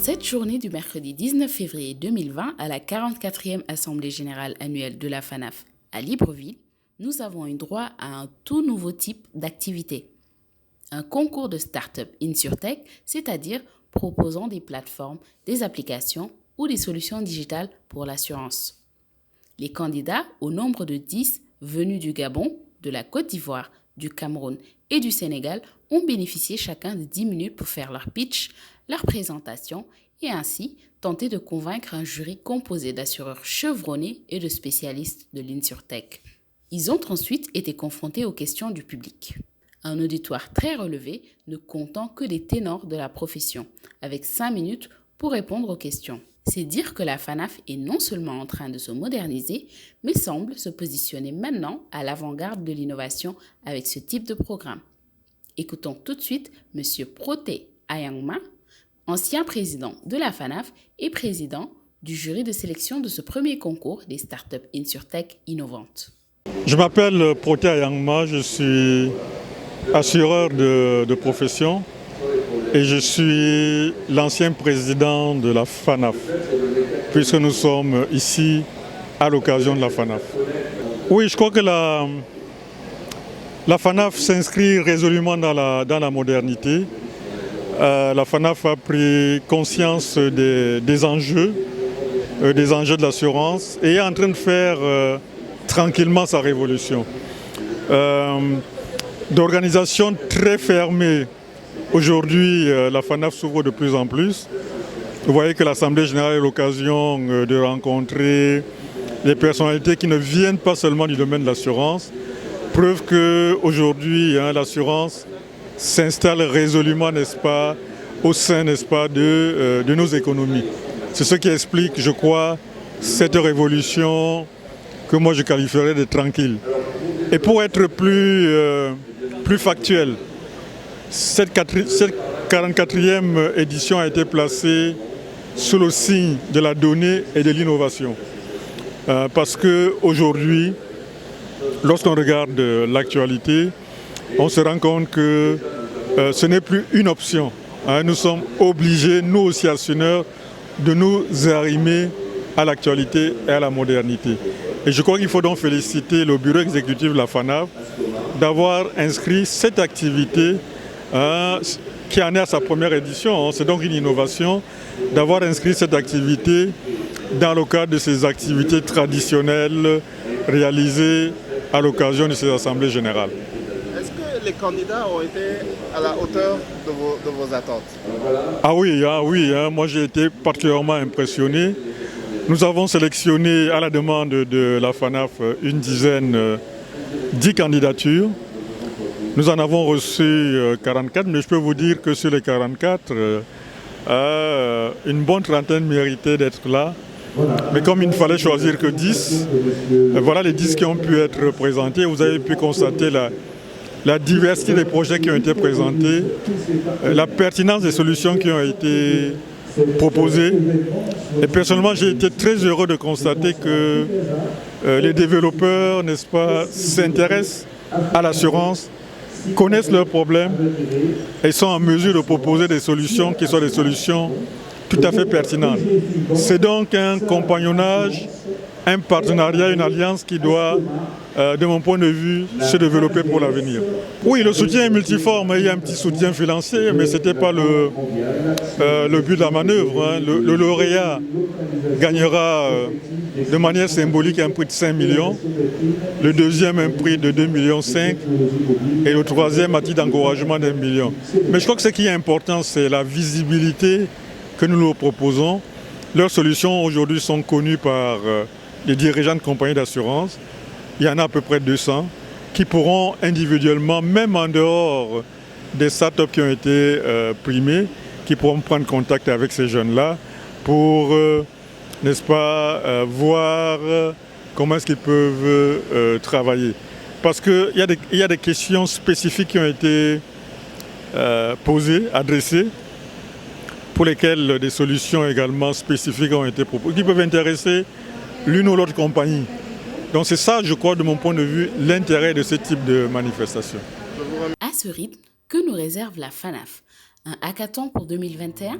cette journée du mercredi 19 février 2020 à la 44e Assemblée générale annuelle de la FANAF à Libreville, nous avons eu droit à un tout nouveau type d'activité. Un concours de start-up InsurTech, c'est-à-dire proposant des plateformes, des applications ou des solutions digitales pour l'assurance. Les candidats, au nombre de 10, venus du Gabon, de la Côte d'Ivoire, du Cameroun et du Sénégal, ont bénéficié chacun de 10 minutes pour faire leur pitch, leur présentation et ainsi tenter de convaincre un jury composé d'assureurs chevronnés et de spécialistes de l'InsurTech. Ils ont ensuite été confrontés aux questions du public. Un auditoire très relevé, ne comptant que des ténors de la profession, avec 5 minutes pour répondre aux questions. C'est dire que la FANAF est non seulement en train de se moderniser, mais semble se positionner maintenant à l'avant-garde de l'innovation avec ce type de programme. Écoutons tout de suite M. Proté Ayangma, ancien président de la FANAF et président du jury de sélection de ce premier concours des startups InsurTech innovantes. Je m'appelle Proté Ayangma, je suis assureur de profession et je suis l'ancien président de la FANAF, puisque nous sommes ici à l'occasion de la FANAF. Oui, je crois que la FANAF s'inscrit résolument dans la modernité. La FANAF a pris conscience des enjeux de l'assurance et est en train de faire tranquillement sa révolution. D'organisation très fermée, aujourd'hui la FANAF s'ouvre de plus en plus. Vous voyez que l'Assemblée générale est l'occasion de rencontrer des personnalités qui ne viennent pas seulement du domaine de l'assurance. Preuve qu'aujourd'hui, l'assurance s'installe résolument, n'est-ce pas, au sein, n'est-ce pas, de nos économies. C'est ce qui explique, je crois, cette révolution que moi je qualifierais de tranquille. Et pour être plus factuel, cette 44e édition a été placée sous le signe de la donnée et de l'innovation. Parce qu'aujourd'hui, lorsqu'on regarde l'actualité, on se rend compte que ce n'est plus une option. Nous sommes obligés, nous aussi actionnaires, de nous arrimer à l'actualité et à la modernité. Et je crois qu'il faut donc féliciter le bureau exécutif de la FANAF d'avoir inscrit cette activité qui en est à sa première édition. C'est donc une innovation d'avoir inscrit cette activité dans le cadre de ces activités traditionnelles réalisées à l'occasion de ces assemblées générales. Est-ce que les candidats ont été à la hauteur de vos attentes? Ah oui, moi j'ai été particulièrement impressionné. Nous avons sélectionné à la demande de la FANAF une dizaine, 10 candidatures. Nous en avons reçu 44, mais je peux vous dire que sur les 44, une bonne trentaine méritait d'être là. Mais comme il ne fallait choisir que 10, voilà les 10 qui ont pu être représentés. Vous avez pu constater la diversité des projets qui ont été présentés, la pertinence des solutions qui ont été proposées. Et personnellement, j'ai été très heureux de constater que les développeurs, n'est-ce pas, s'intéressent à l'assurance, connaissent leurs problèmes et sont en mesure de proposer des solutions qui soient des solutions tout à fait pertinentes. C'est donc un compagnonnage, un partenariat, une alliance qui doit, de mon point de vue, se développer pour l'avenir. Oui, le soutien est multiforme. Il y a un petit soutien financier, mais ce n'était pas le but de la manœuvre. Le lauréat gagnera de manière symbolique un prix de 5 millions, le deuxième un prix de 2,5 millions et le troisième à titre d'encouragement d'1 million. Mais je crois que ce qui est important, c'est la visibilité que nous leur proposons. Leurs solutions aujourd'hui sont connues par les dirigeants de compagnies d'assurance. Il y en a à peu près 200 qui pourront individuellement, même en dehors des startups qui ont été primées, qui pourront prendre contact avec ces jeunes-là pour, n'est-ce pas, voir comment est-ce qu'ils peuvent travailler. Parce qu'il y a des questions spécifiques qui ont été posées, adressées, pour lesquelles des solutions également spécifiques ont été proposées, qui peuvent intéresser l'une ou l'autre compagnie. Donc c'est ça, je crois, de mon point de vue, l'intérêt de ce type de manifestation. À ce rythme, que nous réserve la FANAF? Un hackathon pour 2021?